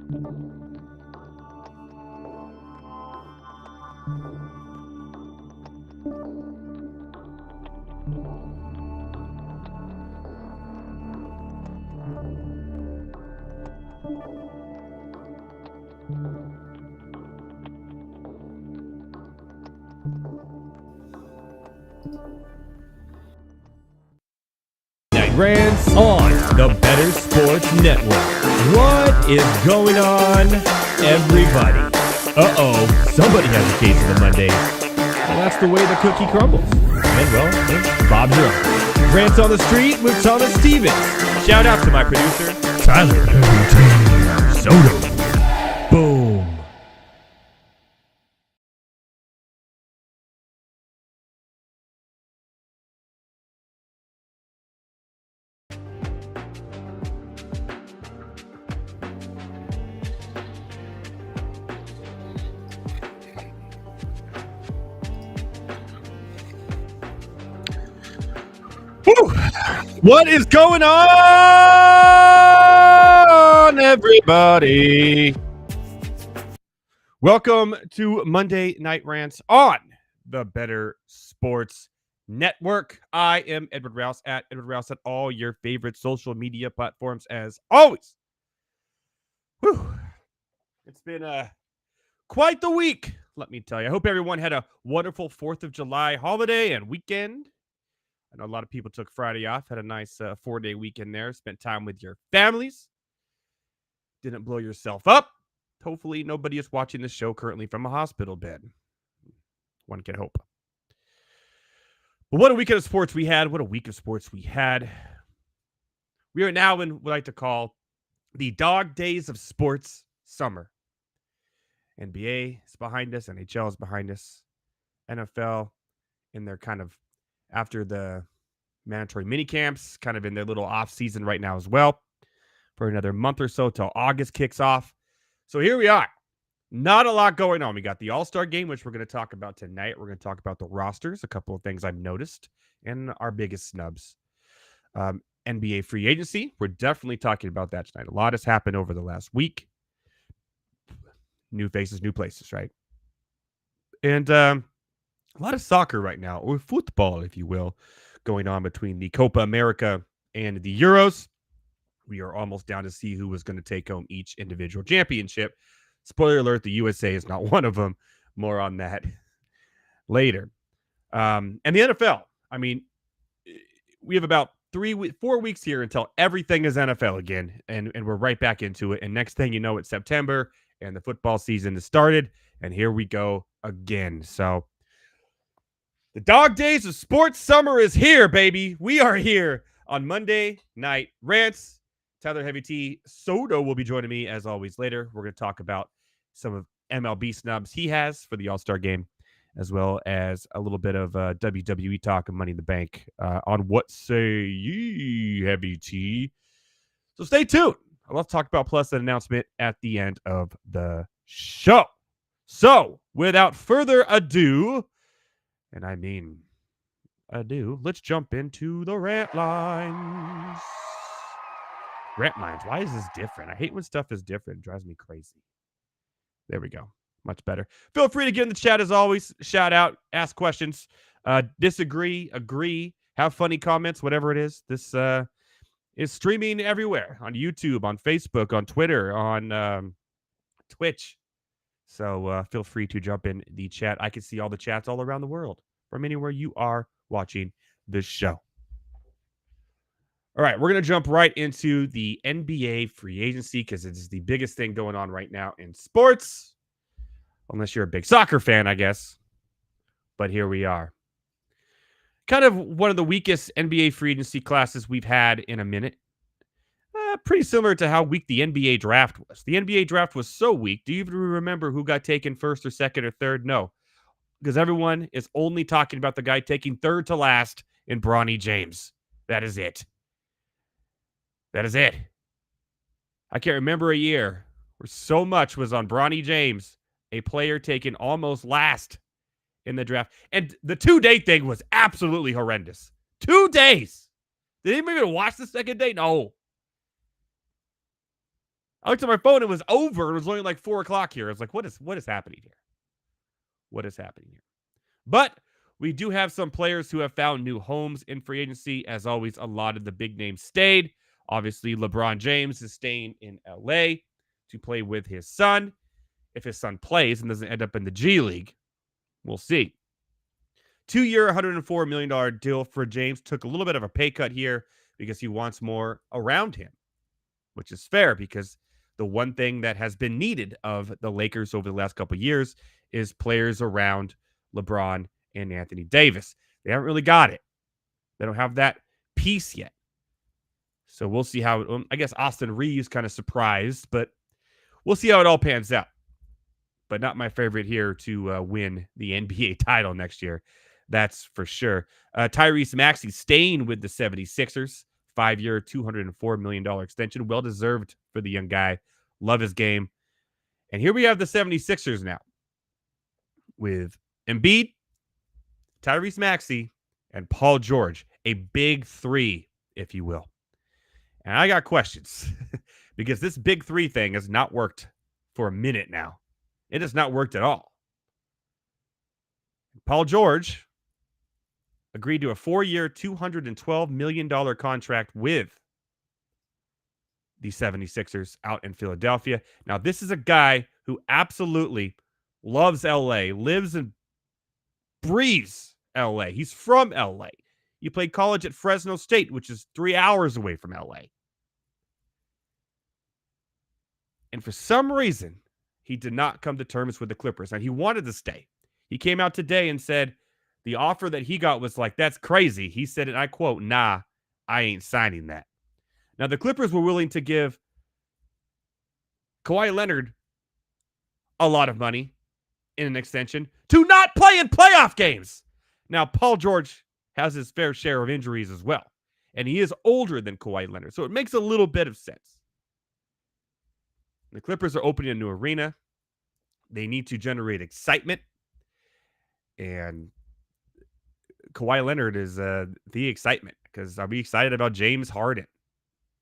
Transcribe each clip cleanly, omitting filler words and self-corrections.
Night Rants on the Better Sports Network. What is going on, everybody? Somebody has a case of the Monday. Well, that's the way the cookie crumbles. And well, Bob's your own. Rants on the Street with Thomas Stevens. Shout out to my producer, Tyler Soto. Boom. Woo. What is going on, everybody? Welcome to Monday Night Rants on the Better Sports Network. I am Edward Rouse at Edward Rouse at all your favorite social media platforms as always. Whew. It's been quite the week, let me tell you. I hope everyone had a wonderful 4th of July holiday and weekend. I know a lot of people took Friday off, had a nice 4-day weekend there, spent time with your families, didn't blow yourself up. Hopefully nobody is watching this show currently from a hospital bed. One can hope. But what a weekend of sports we had. What a week of sports we had. We are now in what I like to call the dog days of sports summer. NBA is behind us. NHL is behind us. NFL in their kind of after the mandatory mini camps, kind of in their little off season right now as well for another month or so till August kicks off. So here we are. Not a lot going on. We got the All-Star game, which we're going to talk about tonight. We're going to talk about the rosters, a couple of things I've noticed, and our biggest snubs. NBA free agency. We're definitely talking about that tonight. A lot has happened over the last week. New faces, new places, right? And a lot of soccer right now, or football, if you will, going on between the Copa America and the Euros. We are almost down to see who is going to take home each individual championship. Spoiler alert, the USA is not one of them. More on that later. And the NFL. I mean, we have about 4 weeks here until everything is NFL again, and we're right back into it. And next thing you know, it's September, and the football season has started, and here we go again. So the dog days of sports summer is here, baby. We are here on Monday Night Rants. Tyler Heavy T Soto will be joining me as always later. We're going to talk about some of MLB snubs he has for the All-Star game, as well as a little bit of WWE talk and Money in the Bank on What Say Ye, Heavy T. So stay tuned. I love to talk about plus an announcement at the end of the show. So without further ado, and I mean ado, let's jump into the rant lines. Rant lines. Why is this different? I hate when stuff is different. It drives me crazy. There we go. Much better. Feel free to get in the chat as always. Shout out, ask questions, disagree, agree, have funny comments, whatever it is. This is streaming everywhere on YouTube, on Facebook, on Twitter, on Twitch. So feel free to jump in the chat. I can see all the chats all around the world from anywhere you are watching this show. All right, we're going to jump right into the NBA free agency because it is the biggest thing going on right now in sports. Unless you're a big soccer fan, I guess. But here we are. Kind of one of the weakest NBA free agency classes we've had in a minute. Pretty similar to how weak the NBA draft was. The NBA draft was so weak. Do you even remember who got taken first or second or third? No. Because everyone is only talking about the guy taking third to last in Bronny James. That is it. That is it. I can't remember a year where so much was on Bronny James, a player taken almost last in the draft. And the 2-day thing was absolutely horrendous. 2 days. Did anybody even watch the second day? No. I looked at my phone, it was over. It was only like 4 o'clock here. I was like, what is happening here? What is happening here? But we do have some players who have found new homes in free agency. As always, a lot of the big names stayed. Obviously, LeBron James is staying in LA to play with his son. If his son plays and doesn't end up in the G League, we'll see. 2-year, $104 million deal for James. Took a little bit of a pay cut here because he wants more around him, which is fair because the one thing that has been needed of the Lakers over the last couple of years is players around LeBron and Anthony Davis. They haven't really got it. They don't have that piece yet. So we'll see how I guess Austin Reeves kind of surprised, but we'll see how it all pans out. But not my favorite here to win the NBA title next year. That's for sure. Tyrese Maxey staying with the 76ers. 5-year, $204 million extension. Well-deserved for the young guy. Love his game. And here we have the 76ers now with Embiid, Tyrese Maxey, and Paul George. A big three, if you will. And I got questions because this big three thing has not worked for a minute now. It has not worked at all. Paul George agreed to a 4-year, $212 million contract with the 76ers out in Philadelphia. Now, this is a guy who absolutely loves LA, lives and breathes LA. He's from LA. He played college at Fresno State, which is 3 hours away from LA. And for some reason, he did not come to terms with the Clippers. And he wanted to stay. He came out today and said the offer that he got was like, that's crazy. He said, and I quote, nah, I ain't signing that. Now, the Clippers were willing to give Kawhi Leonard a lot of money in an extension to not play in playoff games. Now, Paul George has his fair share of injuries as well. And he is older than Kawhi Leonard. So it makes a little bit of sense. The Clippers are opening a new arena. They need to generate excitement. And Kawhi Leonard is the excitement because I'll be excited about James Harden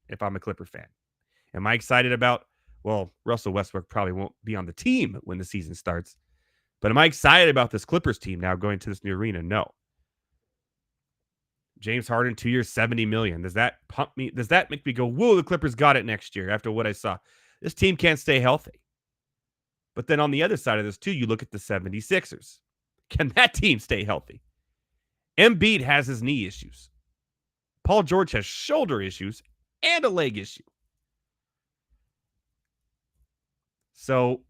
if I'm a Clipper fan. Am I excited about, well, Russell Westbrook probably won't be on the team when the season starts. But am I excited about this Clippers team now going to this new arena? No. James Harden, 2 years, $70 million. Does that pump me? Does that make me go, whoa, the Clippers got it next year after what I saw? This team can't stay healthy. But then on the other side of this, too, you look at the 76ers. Can that team stay healthy? Embiid has his knee issues. Paul George has shoulder issues and a leg issue. So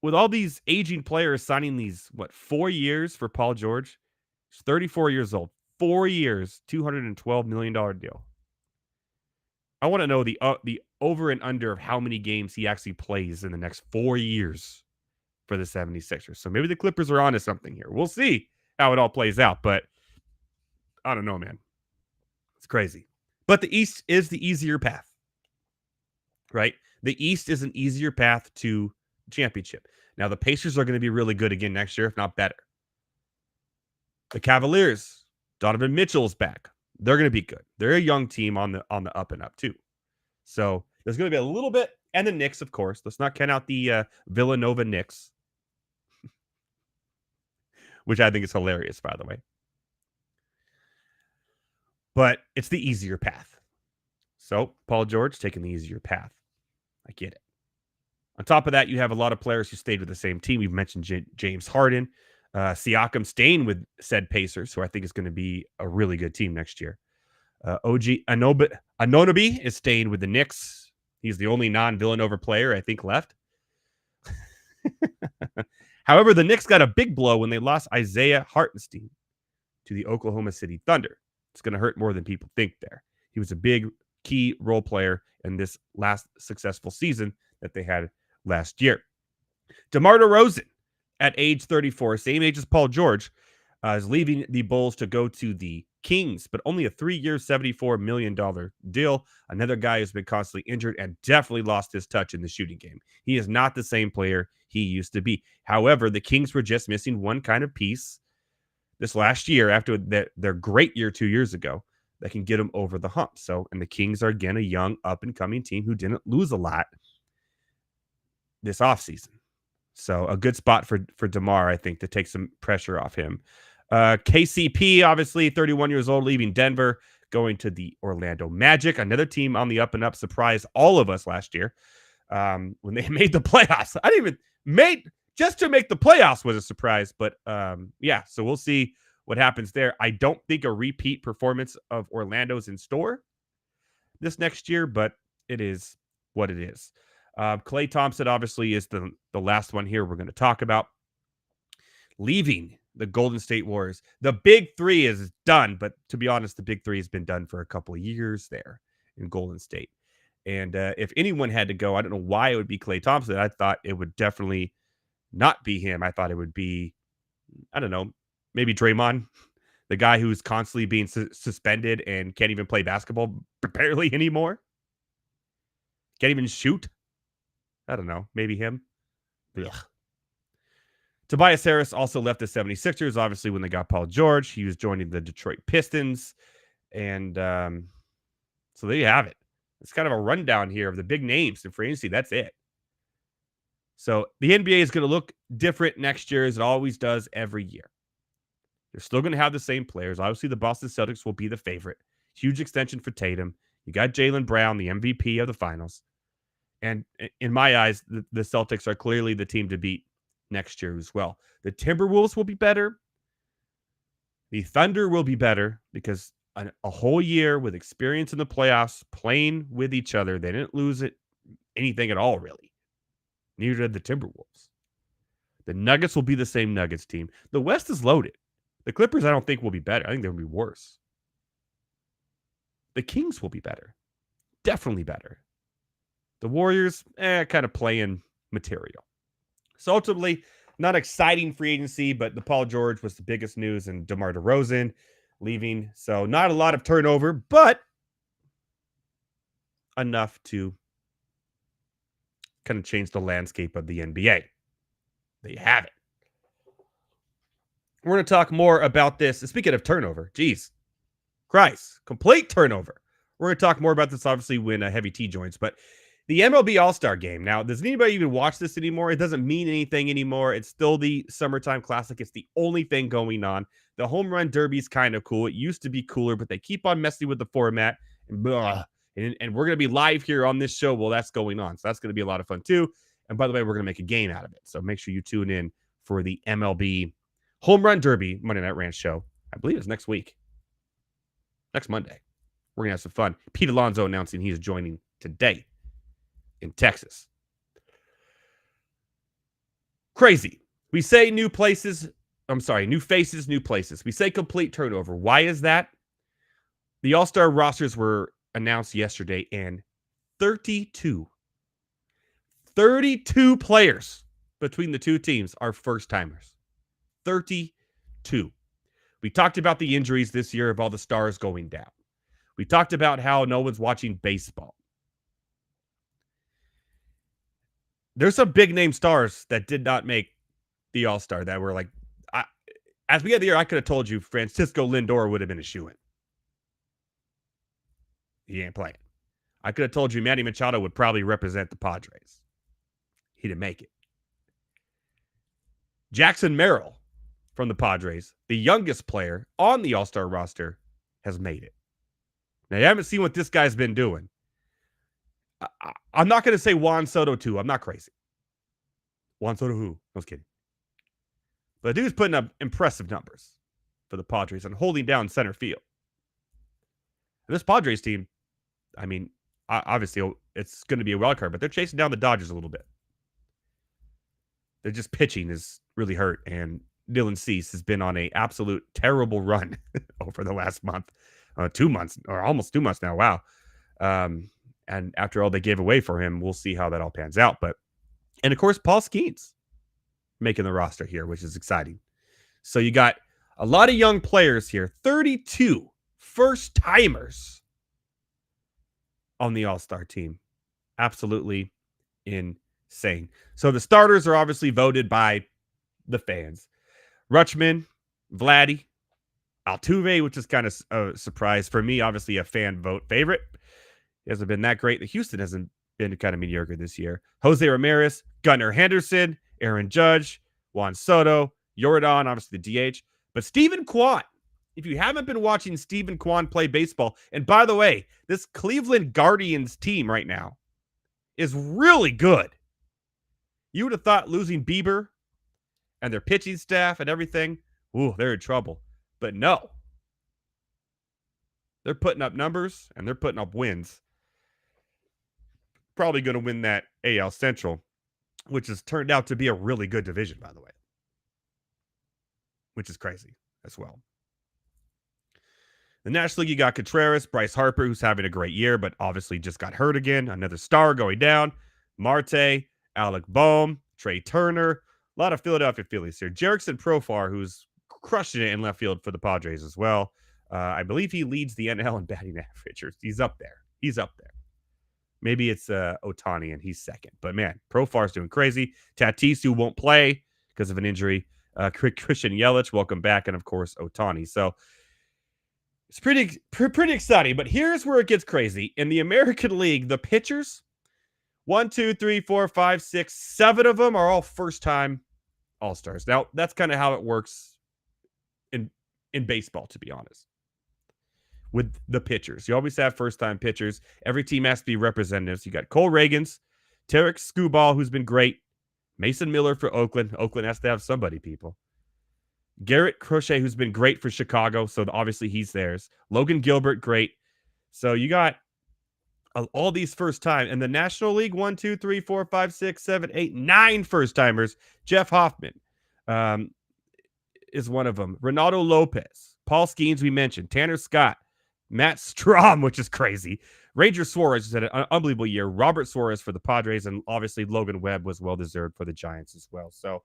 with all these aging players signing these, 4 years for Paul George? He's 34 years old. 4 years, $212 million deal. I want to know the over and under of how many games he actually plays in the next 4 years for the 76ers. So maybe the Clippers are onto something here. We'll see how it all plays out, but I don't know, man. It's crazy. But the East is the easier path, right? The East is an easier path to championship. Now, the Pacers are going to be really good again next year, if not better. The Cavaliers, Donovan Mitchell's back. They're going to be good. They're a young team on the up and up, too. So there's going to be a little bit. And the Knicks, of course. Let's not count out the Villanova Knicks, which I think is hilarious, by the way. But it's the easier path. So Paul George taking the easier path. I get it. On top of that, you have a lot of players who stayed with the same team. We've mentioned James Harden. Siakam staying with said Pacers, who I think is going to be a really good team next year. OG Anunoby is staying with the Knicks. He's the only non-Villanova player, I think, left. However, the Knicks got a big blow when they lost Isaiah Hartenstein to the Oklahoma City Thunder. It's going to hurt more than people think there. He was a big key role player in this last successful season that they had last year. DeMar DeRozan, at age 34, same age as Paul George, is leaving the Bulls to go to the Kings, but only a 3-year, $74 million deal. Another guy who's been constantly injured and definitely lost his touch in the shooting game. He is not the same player he used to be. However, the Kings were just missing one kind of piece this last year after their great year 2 years ago. that can get them over the hump. So, and the Kings are, again, a young, up-and-coming team who didn't lose a lot this offseason. So, a good spot for DeMar, I think, to take some pressure off him. KCP, obviously, 31 years old, leaving Denver, going to the Orlando Magic, another team on the up-and-up, surprised all of us last year when they made the playoffs. I didn't even just to make the playoffs was a surprise, but yeah, so we'll see what happens there. I don't think a repeat performance of Orlando's in store this next year, but it is what it is. Klay Thompson obviously is the last one here we're going to talk about. Leaving the Golden State Warriors. The big three is done, but to be honest, the big three has been done for a couple of years there in Golden State. And if anyone had to go, I don't know why it would be Klay Thompson. I thought it would definitely not be him. I thought it would be, I don't know, maybe Draymond, the guy who's constantly being suspended and can't even play basketball barely anymore. Can't even shoot. I don't know. Maybe him. Ugh. Tobias Harris also left the 76ers, obviously, when they got Paul George. He was joining the Detroit Pistons. And so there you have it. It's kind of a rundown here of the big names in free agency. That's it. So the NBA is going to look different next year as it always does every year. They're still going to have the same players. Obviously, the Boston Celtics will be the favorite. Huge extension for Tatum. You got Jaylen Brown, the MVP of the finals. And in my eyes, the Celtics are clearly the team to beat next year as well. The Timberwolves will be better. The Thunder will be better because a whole year with experience in the playoffs, playing with each other, they didn't lose anything at all, really. Neither did the Timberwolves. The Nuggets will be the same Nuggets team. The West is loaded. The Clippers, I don't think, will be better. I think they'll be worse. The Kings will be better. Definitely better. The Warriors, kind of playing material. So ultimately, not exciting free agency, but the Paul George was the biggest news, and DeMar DeRozan leaving. So not a lot of turnover, but enough to kind of change the landscape of the NBA. There you have it. We're going to talk more about this. Speaking of turnover, geez, Christ, complete turnover. We're going to talk more about this, obviously, when Heavy T joins, but the MLB All-Star game. Now, does anybody even watch this anymore? It doesn't mean anything anymore. It's still the summertime classic. It's the only thing going on. The home run derby is kind of cool. It used to be cooler, but they keep on messing with the format. And we're going to be live here on this show while that's going on. So that's going to be a lot of fun, too. And by the way, we're going to make a game out of it. So make sure you tune in for the MLB Home Run Derby Monday Night Rants show. I believe it's next week. Next Monday. We're going to have some fun. Pete Alonso announcing he's joining today in Texas. Crazy. We say new faces, new places. We say complete turnover. Why is that? The All-Star rosters were announced yesterday, and 32 players between the two teams are first-timers. 32. We talked about the injuries this year of all the stars going down. We talked about how no one's watching baseball. There's some big-name stars that did not make the All-Star that were like, as we get the year, I could have told you Francisco Lindor would have been a shoo-in. He ain't playing. I could have told you Manny Machado would probably represent the Padres. He didn't make it. Jackson Merrill from the Padres, the youngest player on the All-Star roster, has made it. Now, you haven't seen what this guy's been doing. I'm not going to say Juan Soto, too. I'm not crazy. Juan Soto who? I was kidding. But the dude's putting up impressive numbers for the Padres and holding down center field. And this Padres team, I mean, obviously it's going to be a wild card, but they're chasing down the Dodgers a little bit. They're just pitching is really hurt, and Dylan Cease has been on an absolute terrible run over the last month, 2 months, or almost 2 months now. Wow. And after all they gave away for him, we'll see how that all pans out. And of course, Paul Skeens making the roster here, which is exciting. So you got a lot of young players here, 32 first-timers on the All-Star team. Absolutely insane. So the starters are obviously voted by the fans. Rutschman, Vladdy, Altuve, which is kind of a surprise for me, obviously a fan vote favorite. He hasn't been that great. The Houston hasn't been kind of mediocre this year. Jose Ramirez, Gunnar Henderson, Aaron Judge, Juan Soto, Jordan, obviously the DH. But Stephen Kwan, if you haven't been watching Stephen Kwan play baseball, and by the way, this Cleveland Guardians team right now is really good. You would have thought losing Bieber and their pitching staff and everything, ooh, they're in trouble. But no. They're putting up numbers and they're putting up wins. Probably going to win that AL Central, which has turned out to be a really good division, by the way. Which is crazy as well. The National League, you got Contreras, Bryce Harper, who's having a great year, but obviously just got hurt again. Another star going down. Marte, Alec Boehm, Trey Turner. A lot of Philadelphia Phillies here. Jerickson Profar, who's crushing it in left field for the Padres as well. I believe he leads the NL in batting average. He's up there. Maybe it's Ohtani and he's second. But man, Profar's doing crazy. Tatis, who won't play because of an injury. Christian Yelich, welcome back. And of course, Ohtani. So it's pretty exciting. But here's where it gets crazy. In the American League, the pitchers, 1, 2, 3, 4, 5, 6, 7 of them are all first-time All-Stars. Now, that's kind of how it works in baseball, to be honest. With the pitchers. You always have first-time pitchers. Every team has to be representatives. You got Cole Reagans, Tarek Skubal, who's been great. Mason Miller for Oakland. Oakland has to have somebody, people. Garrett Crochet, who's been great for Chicago, so obviously he's theirs. Logan Gilbert, great. So you got all these first-time. And the National League, 1, 2, 3, 4, 5, 6, 7, 8, 9 first-timers. Jeff Hoffman is one of them. Ronaldo Lopez. Paul Skeens, we mentioned. Tanner Scott. Matt Strahm, which is crazy. Ranger Suarez has had an unbelievable year. Robert Suarez for the Padres, and obviously Logan Webb was well-deserved for the Giants as well. So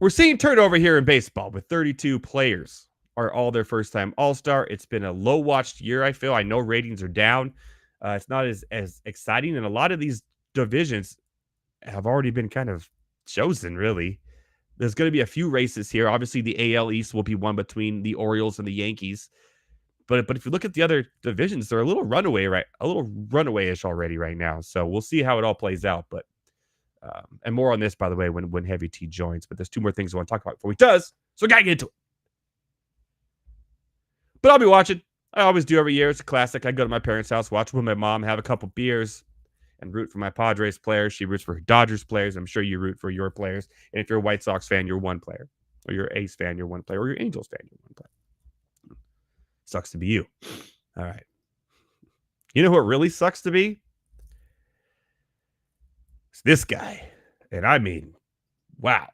we're seeing turnover here in baseball with 32 players are all their first-time All-Star. It's been a low-watched year, I feel. I know ratings are down. It's not as exciting, and a lot of these divisions have already been kind of chosen, really. There's going to be a few races here. Obviously, the AL East will be one between the Orioles and the Yankees. But if you look at the other divisions, they're a little runaway-ish already right now. So we'll see how it all plays out. But and more on this, by the way, when Heavy T joins. But there's 2 more things I want to talk about before he does. So we got to get into it. But I'll be watching. I always do every year. It's a classic. I go to my parents' house, watch with my mom, have a couple beers, and root for my Padres players. She roots for Dodgers players. I'm sure you root for your players. And if you're a White Sox fan, you're one player. Or you're A's fan, you're one player. Or you're Angels fan, you're one player. Sucks to be you. All right. You know what really sucks to be? It's this guy. And I mean, wow.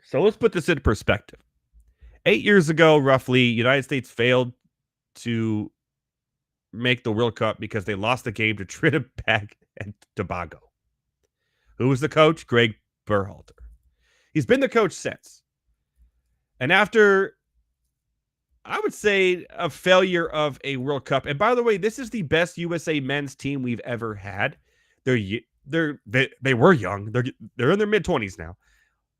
So let's put this into perspective. 8 years ago, roughly, United States failed to make the World Cup because they lost the game to Trinidad and Tobago. Who was the coach? Greg Berhalter. He's been the coach since. And after, I would say, a failure of a World Cup, and by the way, this is the best USA men's team we've ever had. They were young. They're in their mid-20s now.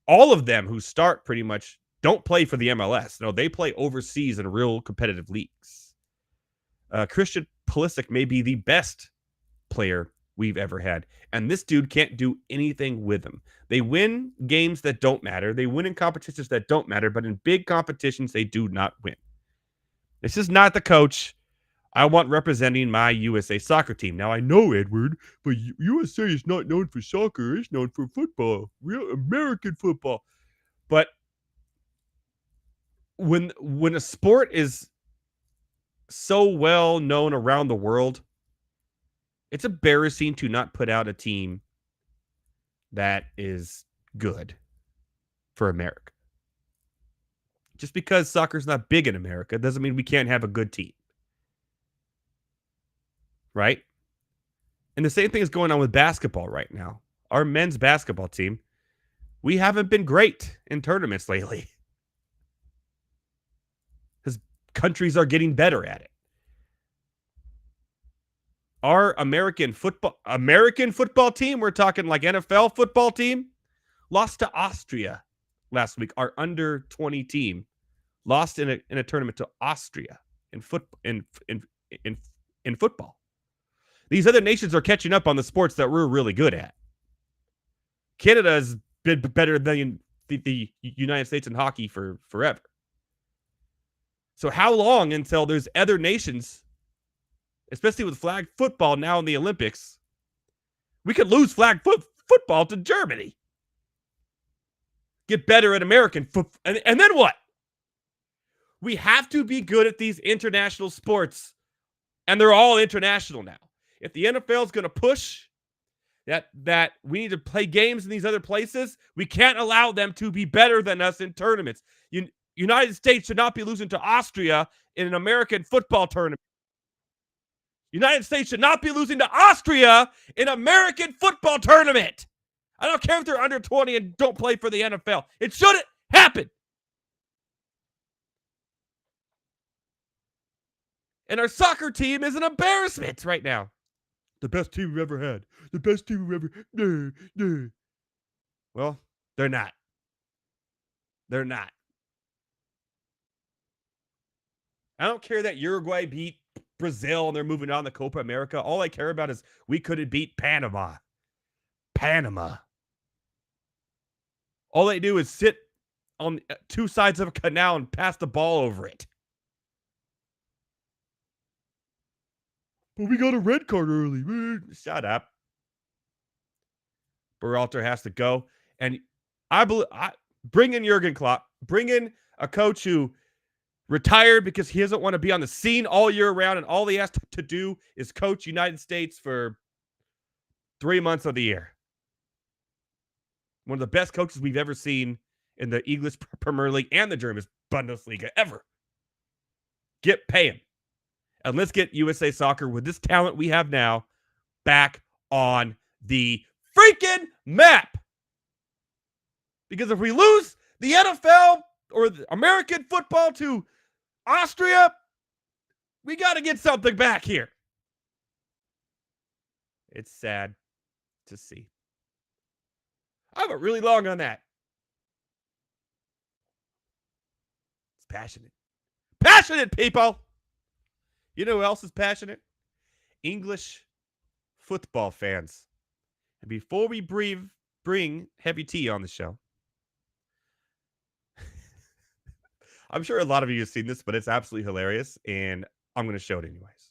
All of them who start pretty much don't play for the MLS. No, they play overseas in real competitive leagues. Christian Pulisic may be the best player we've ever had. And this dude can't do anything with them. They win games that don't matter. They win in competitions that don't matter. But in big competitions, they do not win. This is not the coach I want representing my USA soccer team. Now, I know, Edward, but USA is not known for soccer. It's known for football, real American football. But when a sport is so well known around the world, it's embarrassing to not put out a team that is good for America. Just because soccer's not big in America doesn't mean we can't have a good team. Right? And the same thing is going on with basketball right now. Our men's basketball team, we haven't been great in tournaments lately. Because countries are getting better at it. Our American football team, we're talking like NFL football team, lost to Austria last week, our under 20 team lost in a tournament to Austria in football. These other nations are catching up on the sports that we're really good at. Canada has been better than the United States in hockey for forever. So how long until there's other nations, especially with flag football now in the Olympics, we could lose flag football to Germany? Get better at American football. And then what? We have to be good at these international sports. And they're all international now. If the NFL is going to push that we need to play games in these other places, we can't allow them to be better than us in tournaments. United States should not be losing to Austria in an American football tournament. United States should not be losing to Austria in an American football tournament. I don't care if they're under 20 and don't play for the NFL. It shouldn't happen. And our soccer team is an embarrassment right now. The best team we've ever had. The best team we've ever. Well, they're not. They're not. I don't care that Uruguay beat Brazil and they're moving on to Copa America. All I care about is we couldn't beat Panama. All they do is sit on two sides of a canal and pass the ball over it. But we got a red card early. Shut up. Berhalter has to go. And bring in Jurgen Klopp. Bring in a coach who retired because he doesn't want to be on the scene all year round, and all he has to do is coach United States for 3 months of the year. One of the best coaches we've ever seen in the English Premier League and the German Bundesliga ever. Pay him. And let's get USA Soccer, with this talent we have now, back on the freaking map. Because if we lose the NFL or the American football to Austria, we got to get something back here. It's sad to see. I went really long on that. It's passionate. Passionate, people! You know who else is passionate? English football fans. And before we bring Heavy T on the show, I'm sure a lot of you have seen this, but it's absolutely hilarious, and I'm going to show it anyways.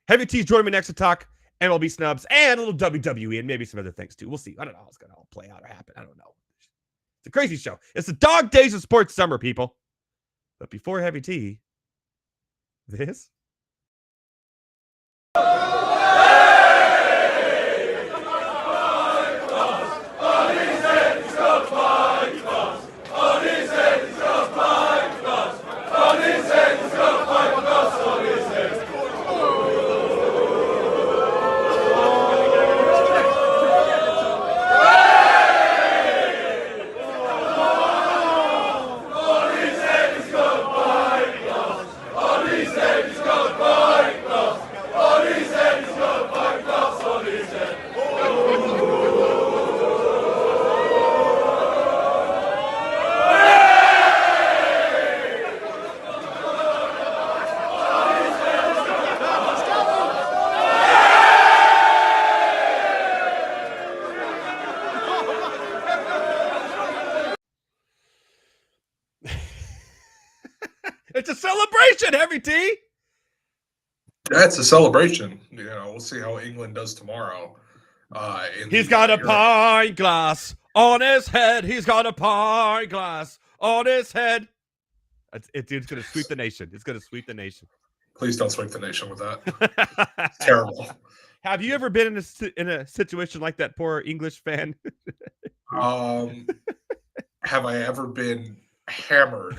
Heavy T's joining me next to talk MLB snubs and a little WWE and maybe some other things too. We'll see. I don't know how it's going to all play out or happen. I don't know. It's a crazy show. It's the dog days of sports summer, people. But before Heavy T, this. It's a celebration, Heavy T. That's a celebration. You know, we'll see how England does tomorrow. He's got a pint glass on his head. He's got a pint glass on his head. It's going to sweep the nation. It's going to sweep the nation. Please don't sweep the nation with that. It's terrible. Have you ever been in a situation like that poor English fan? Have I ever been hammered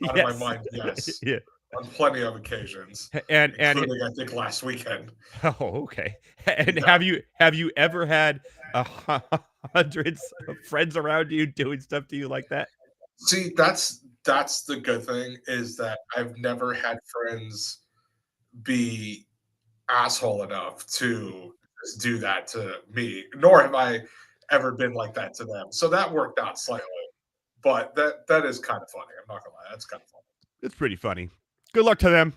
out of my mind? Yes. Yeah. On plenty of occasions. Including, I think, last weekend. Oh, okay. And have you ever had hundreds of friends around you doing stuff to you like that? See, that's the good thing, is that I've never had friends be asshole enough to just do that to me, nor have I ever been like that to them. So that worked out slightly. But that is kind of funny. I'm not gonna lie, that's kind of funny. It's pretty funny. Good luck to them.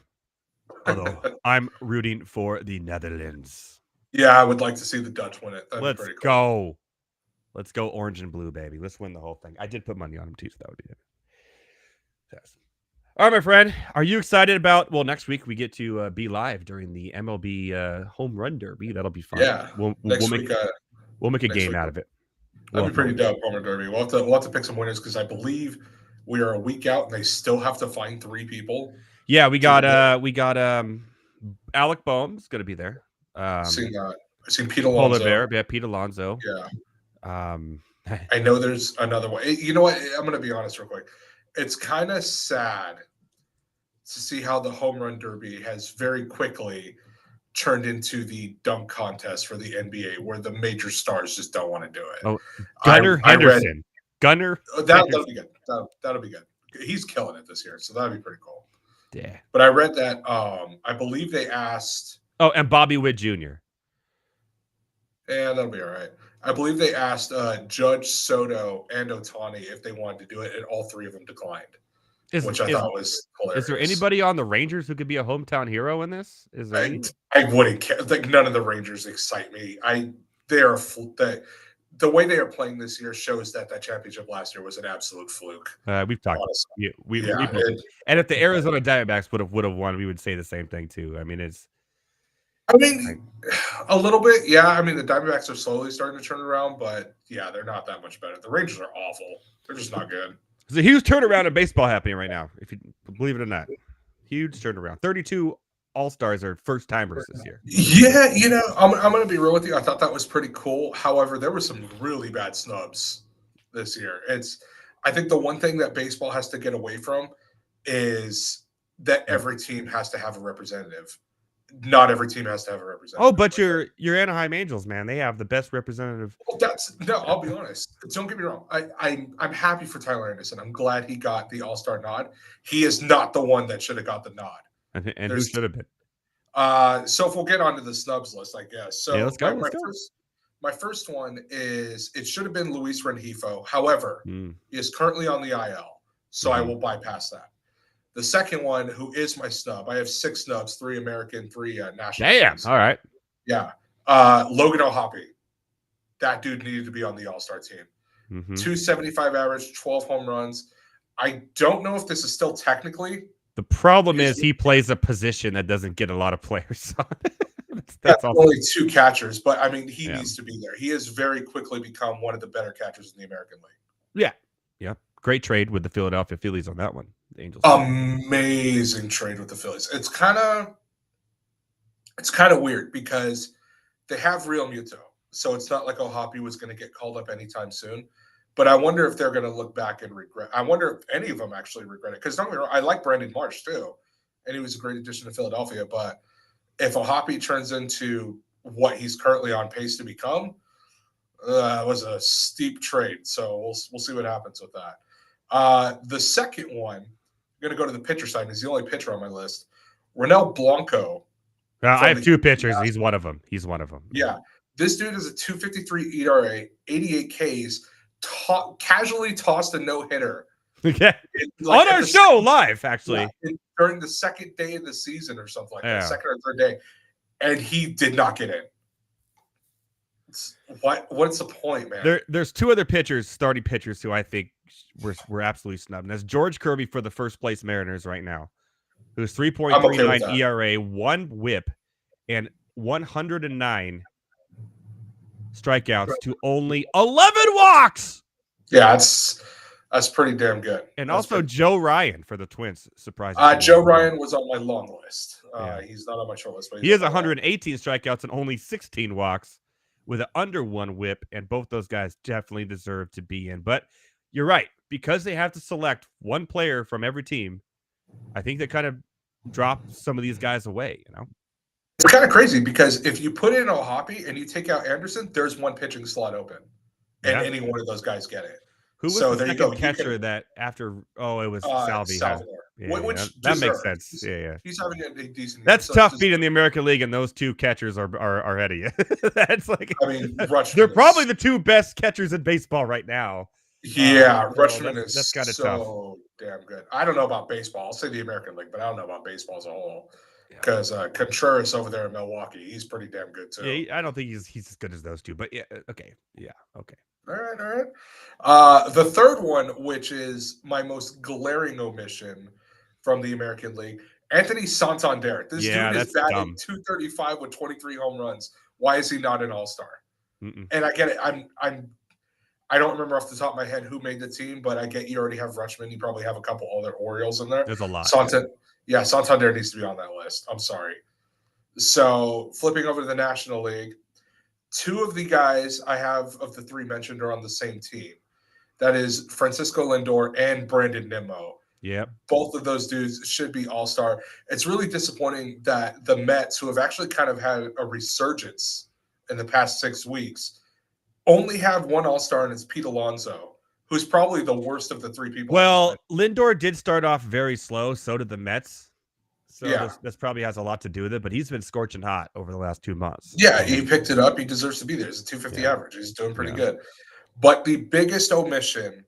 Although I'm rooting for the Netherlands. Yeah, I would like to see the Dutch win it. That'd be Let's pretty cool. go. Let's go orange and blue, baby. Let's win the whole thing. I did put money on them too, so that would be it. Yes. All right, my friend. Are you excited about? Well, next week we get to be live during the MLB Home Run Derby. That'll be fun. Yeah, we'll make a game out of it. That'd be pretty dope. Home Run Derby. We'll have to pick some winners because I believe we are a week out and they still have to find 3 people. Yeah, we got Alec Boehm's going to be there. I've seen Pete Alonso. Polar Bear, yeah, Pete Alonso. Yeah. I know there's another one. You know what? I'm going to be honest real quick. It's kind of sad to see how the Home Run Derby has very quickly turned into the dunk contest for the NBA, where the major stars just don't want to do it. Oh, Gunnar Henderson. That'll be good. That'll be good. He's killing it this year, so that'd be pretty cool. Yeah. But I read that I believe they asked. Oh, and Bobby Witt Jr. Yeah, that'll be all right. I believe they asked Judge, Soto, and Ohtani if they wanted to do it, and all 3 of them declined, which I thought was hilarious. Is there anybody on the Rangers who could be a hometown hero in this? Is there? I wouldn't care. Like, none of the Rangers excite me. The way they are playing this year shows that championship last year was an absolute fluke. We've talked. And if the Arizona Diamondbacks would have won, we would say the same thing too. I mean, a little bit, yeah. I mean, the Diamondbacks are slowly starting to turn around, but yeah, they're not that much better. The Rangers are awful. They're just not good. There's a huge turnaround in baseball happening right now, if you believe it or not. Huge turnaround. 32 All-Stars are first-timers this year. Yeah, I'm going to be real with you. I thought that was pretty cool. However, there were some really bad snubs this year. I think the one thing that baseball has to get away from is that every team has to have a representative. Not every team has to have a representative. Oh, but your Anaheim Angels, man, they have the best representative. Well, I'll be honest. Don't get me wrong. I'm happy for Tyler Anderson. I'm glad he got the All-Star nod. He is not the one that should have got the nod. And who should have been? So if we'll get onto the snubs list, I guess. So yeah, let's go. My first one is it should have been Luis Rengifo. However, he is currently on the IL, so I will bypass that. The second one, who is my snub, I have 6 snubs, 3 American, 3 national. Damn. All right. Yeah. Logan O'Hoppe. That dude needed to be on the All-Star team. 275 average, 12 home runs. I don't know if this is still technically. The problem is he plays a position that doesn't get a lot of players on. That's only 2 catchers, but I mean, he needs to be there. He has very quickly become one of the better catchers in the American League. Yeah. Yeah. Great trade with the Philadelphia Phillies on that one. The Angels. Amazing trade with the Phillies. It's kind of weird because they have Real Muto. So it's not like O'Hoppe was going to get called up anytime soon. But I wonder if they're going to look back and regret. I wonder if any of them actually regret it. Because don't get me wrong, I like Brandon Marsh too. And he was a great addition to Philadelphia. But if O'Hoppe turns into what he's currently on pace to become, it was a steep trade. So we'll see what happens with that. The second one, I'm going to go to the pitcher side. He's the only pitcher on my list. Ronel Blanco. I have 2 pitchers. He's one of them. Yeah. This dude is a 2.53 ERA, 88 Ks, casually tossed a no-hitter. Okay. On our show live, actually. Yeah, during the second day of the season or something like that, second or third day. And he did not get in. What's the point, man? There's 2 other starting pitchers, who I think we're absolutely snubbed. And that's George Kirby for the first place Mariners right now, who's 3.39 ERA, 1 WHIP, and 109 strikeouts to only 11 walks. Yeah, that's pretty damn good. And also Joe Ryan for the Twins, surprisingly. Joe Ryan was on my long list. He's not on my short list. But he has 118 strikeouts and only 16 walks with an under 1 WHIP, and both those guys definitely deserve to be in. But you're right. Because they have to select one player from every team, I think they kind of drop some of these guys away, It's kind of crazy because if you put in O'Hoppe and you take out Anderson, there's 1 pitching slot open. And any one of those guys get it. Who was the second catcher that after? Oh, it was Salvi. Salvador. That makes sense. He's having a decent. That's tough beating the American League, and those 2 catchers are ahead of you. That's like, I mean, they're probably the 2 best catchers in baseball right now. Yeah, So Rutschman that's is kind of tough. so damn good. I don't know about baseball. I'll say the American League, but I don't know about baseball as a whole. Yeah. Because Contreras over there in Milwaukee, he's pretty damn good too. Yeah, I don't think he's as good as those two, but yeah, okay, yeah, okay. All right. The third one, which is my most glaring omission from the American League, Anthony Santander. This Yeah, dude is that's batting dumb. 235 with 23 home runs. Why is he not an All-Star? Mm-mm. And I get it. I don't remember off the top of my head who made the team, but I get you already have Rutschman. You probably have a couple other Orioles in there. There's a lot. Santander needs to be on that list. I'm sorry. So flipping over to the National League, two of the guys I have of the three mentioned are on the same team. That is Francisco Lindor and Brandon Nimmo. Yep. Both of those dudes should be All-Star. It's really disappointing that the Mets, who have actually kind of had a resurgence in the past 6 weeks, only have one All-Star, and it's Pete Alonso, who's probably the worst of the three people. Well, Lindor did start off very slow. So did the Mets. So yeah, this probably has a lot to do with it, but he's been scorching hot over the last 2 months. Yeah, he picked it up. He deserves to be there. He's a 250 average. He's doing pretty good. But the biggest omission,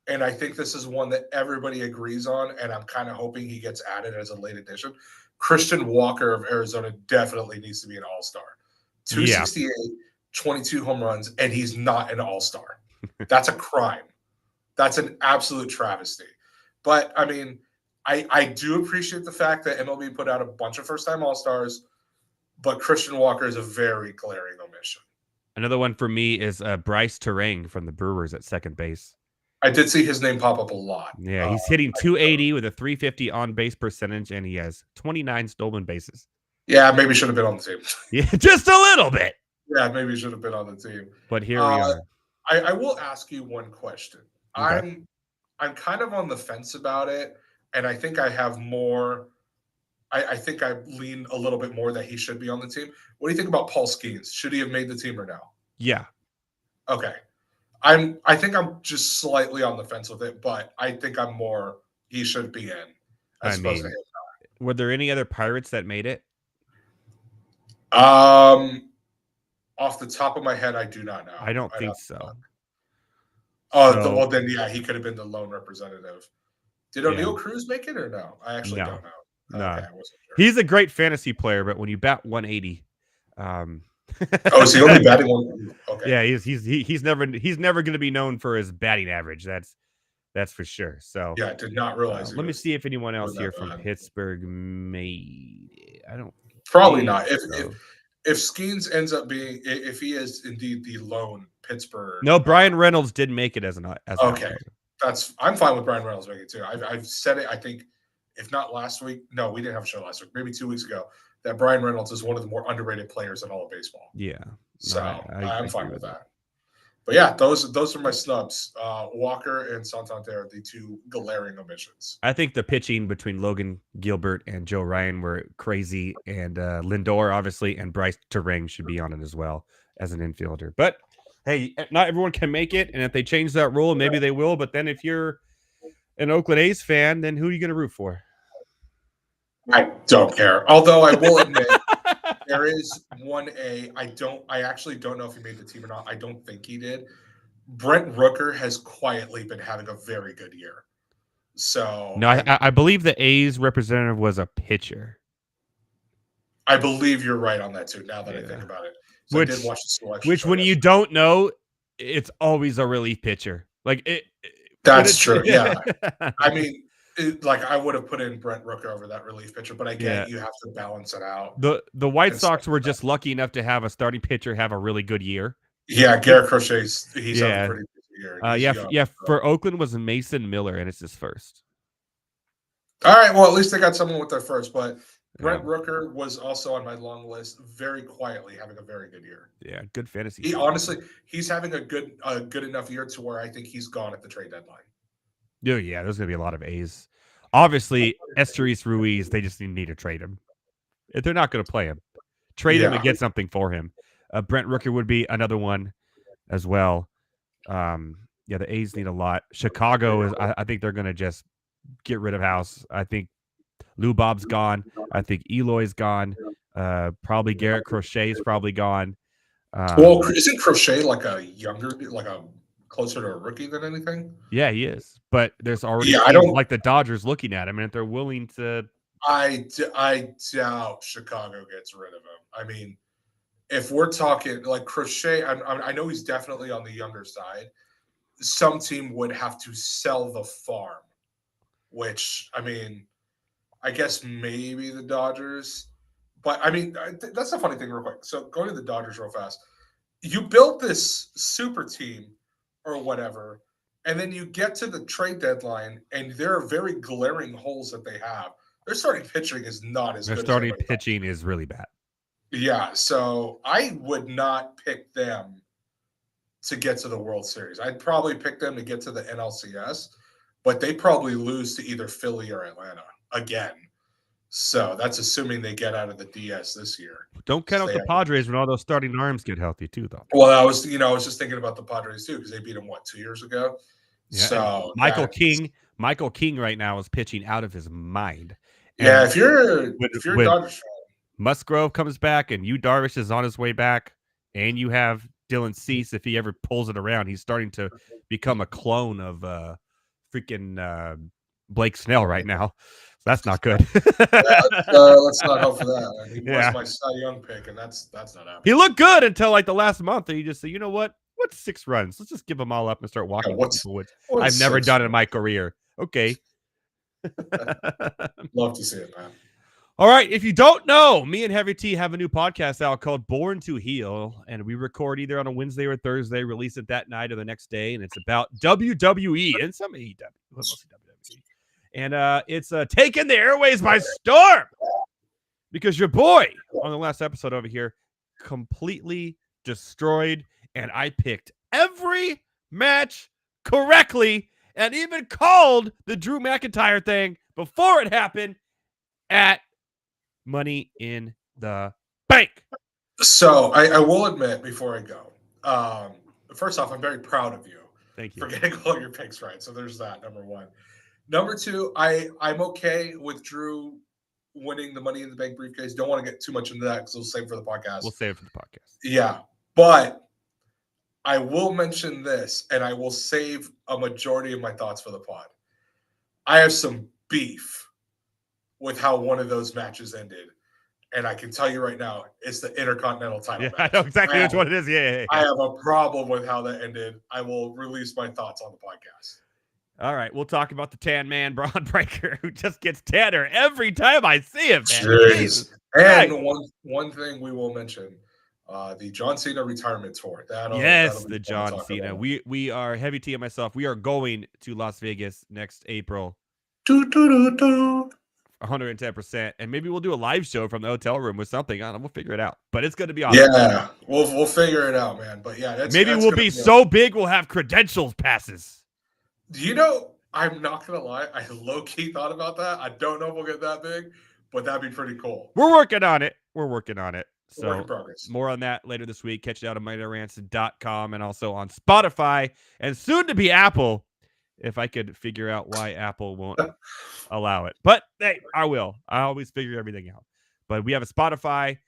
and I think this is one that everybody agrees on, and I'm kind of hoping he gets added as a late addition, Christian Walker of Arizona definitely needs to be an All-Star. 268, 22 home runs, and he's not an All-Star. That's a crime. That's an absolute travesty. But, I mean, I do appreciate the fact that MLB put out a bunch of first-time All-Stars, but Christian Walker is a very glaring omission. Another one for me is Bryce Terang from the Brewers at second base. I did see his name pop up a lot. Yeah, he's hitting 280 with a 350 on-base percentage, and he has 29 stolen bases. Yeah, maybe should have been on the team. Yeah, just a little bit. Yeah, maybe should have been on the team. But here we are. I will ask you one question. Okay. I'm kind of on the fence about it, and I think I have more. I think I lean a little bit more that he should be on the team. What do you think about Paul Skeens? Should he have made the team or no? Yeah. Okay. I think I'm just slightly on the fence with it, but I think I'm more he should be in as opposed to him not. Were there any other Pirates that made it? Off the top of my head, I do not know. I don't think so. Well, then, yeah, he could have been the lone representative. Did O'Neal Cruz make it or no? I actually don't know. No. Okay, I wasn't sure. He's a great fantasy player, but when you bat 180, is he only batting one? Okay. Yeah, he's never going to be known for his batting average. That's for sure. So yeah, I did not realize. Let me see if anyone else here from Pittsburgh made it. I don't. Probably not. If Skeens ends up being, if he is indeed the lone Pittsburgh. No, Brian Reynolds did make it as okay. I'm fine with Brian Reynolds making it too. I've said it. I think if not last week, no, we didn't have a show last week. Maybe 2 weeks ago. That Brian Reynolds is one of the more underrated players in all of baseball. Yeah. So I'm fine with that. But yeah, those are my snubs. Walker and Santander, the two glaring omissions. I think the pitching between Logan Gilbert and Joe Ryan were crazy, and Lindor, obviously, and Bryce Terang should be on it as well as an infielder. But hey, not everyone can make it, and if they change that rule, maybe they will. But then if you're an Oakland A's fan, then who are you going to root for? I don't care. Although I will admit there is one A. I actually don't know if he made the team or not. I don't think he did. Brent Rooker has quietly been having a very good year. So no, I believe the A's representative was a pitcher. I believe you're right on that too. Now that I think about it, so I did watch the selection. Which, when you don't know, it's always a relief pitcher. Like it. That's true. Yeah, I mean. I would have put in Brent Rooker over that relief pitcher, but I get you have to balance it out. The White Sox were just lucky enough to have a starting pitcher have a really good year. Yeah, Garrett Crochet's he's having a pretty good year. Yeah. For Oakland was Mason Miller, and it's his first. All right, well at least they got someone with their first, but Brent Rooker was also on my long list, very quietly having a very good year. Yeah, good fantasy. He's having a good enough year to where I think he's gone at the trade deadline. Yeah, there's going to be a lot of A's. Obviously, Esteuris Ruiz, they just need to trade him. If they're not going to play him, trade him and get something for him. Brent Rooker would be another one as well. The A's need a lot. Chicago is. I think they're going to just get rid of House. I think Lou Bob's gone. I think Eloy's gone. Probably Garrett Crochet is probably gone. Well, isn't Crochet like a younger, like a closer to a rookie than anything. Yeah, he is. But there's already Yeah, I teams don't. like the Dodgers looking at him, and if they're willing to. I doubt Chicago gets rid of him. I mean, if we're talking like Crochet, I know he's definitely on the younger side. Some team would have to sell the farm, which, I mean, I guess maybe the Dodgers. But, I mean, that's a funny thing real quick. So going to the Dodgers real fast. You built this super team or whatever, and then you get to the trade deadline, and there are very glaring holes that they have. Their starting pitching is not as Their good starting as everybody else. pitching is really bad. Yeah, so I would not pick them to get to the World Series. I'd probably pick them to get to the NLCS, but they probably lose to either Philly or Atlanta again. So that's assuming they get out of the DS this year. Don't count out the Padres when all those starting arms get healthy too, though. Well, I was just thinking about the Padres too because they beat them 2 years ago. Yeah, so Michael King right now is pitching out of his mind. Yeah, if you're a Dodgers fan, Musgrove comes back and Yu Darvish is on his way back, and you have Dylan Cease, if he ever pulls it around, he's starting to become a clone of freaking Blake Snell right now. That's not good. Let's not hope for that. He was my Cy Young pick, and that's not happening. He looked good until like the last month, and you just say, you know what? What's 6 runs? Let's just give them all up and start walking. I've never done it in my career. Okay. Love to see it, man. All right. If you don't know, me and Heavy T have a new podcast out called Born to Heal, and we record either on a Wednesday or Thursday, release it that night or the next day, and it's about WWE and some AEW, mostly WWE. And it's taking the airways by storm because your boy on the last episode over here completely destroyed, and I picked every match correctly and even called the Drew McIntyre thing before it happened at Money in the Bank. So I will admit before I go, first off, I'm very proud of you. Thank you for getting all your picks right. So there's that, number one. Number two, I'm okay with Drew winning the Money in the Bank briefcase. Don't want to get too much into that because we'll save it for the podcast. We'll save it for the podcast. Yeah, but I will mention this, and I will save a majority of my thoughts for the pod. I have some beef with how one of those matches ended. And I can tell you right now, it's the Intercontinental title match. I know exactly which one it is. Yeah. I have a problem with how that ended. I will release my thoughts on the podcast. All right. We'll talk about the tan man, Braun Breaker, who just gets tanner every time I see him, man. Jeez. And one thing we will mention, the John Cena retirement tour. That'll be the John Cena. We are, Heavy T and myself, we are going to Las Vegas next April. 110%, and maybe we'll do a live show from the hotel room with something on it. We'll figure it out, but it's going to be awesome. Yeah, we'll figure it out, man. But yeah, maybe we'll be so big we'll have credentials passes. Do you know? I'm not gonna lie, I low key thought about that. I don't know if we'll get that big, but that'd be pretty cool. We're working on it. So work in progress. More on that later this week. Catch it out on MoneyNightRants.com and also on Spotify and soon to be Apple. If I could figure out why Apple won't allow it. But hey, I will. I always figure everything out. But we have a Spotify.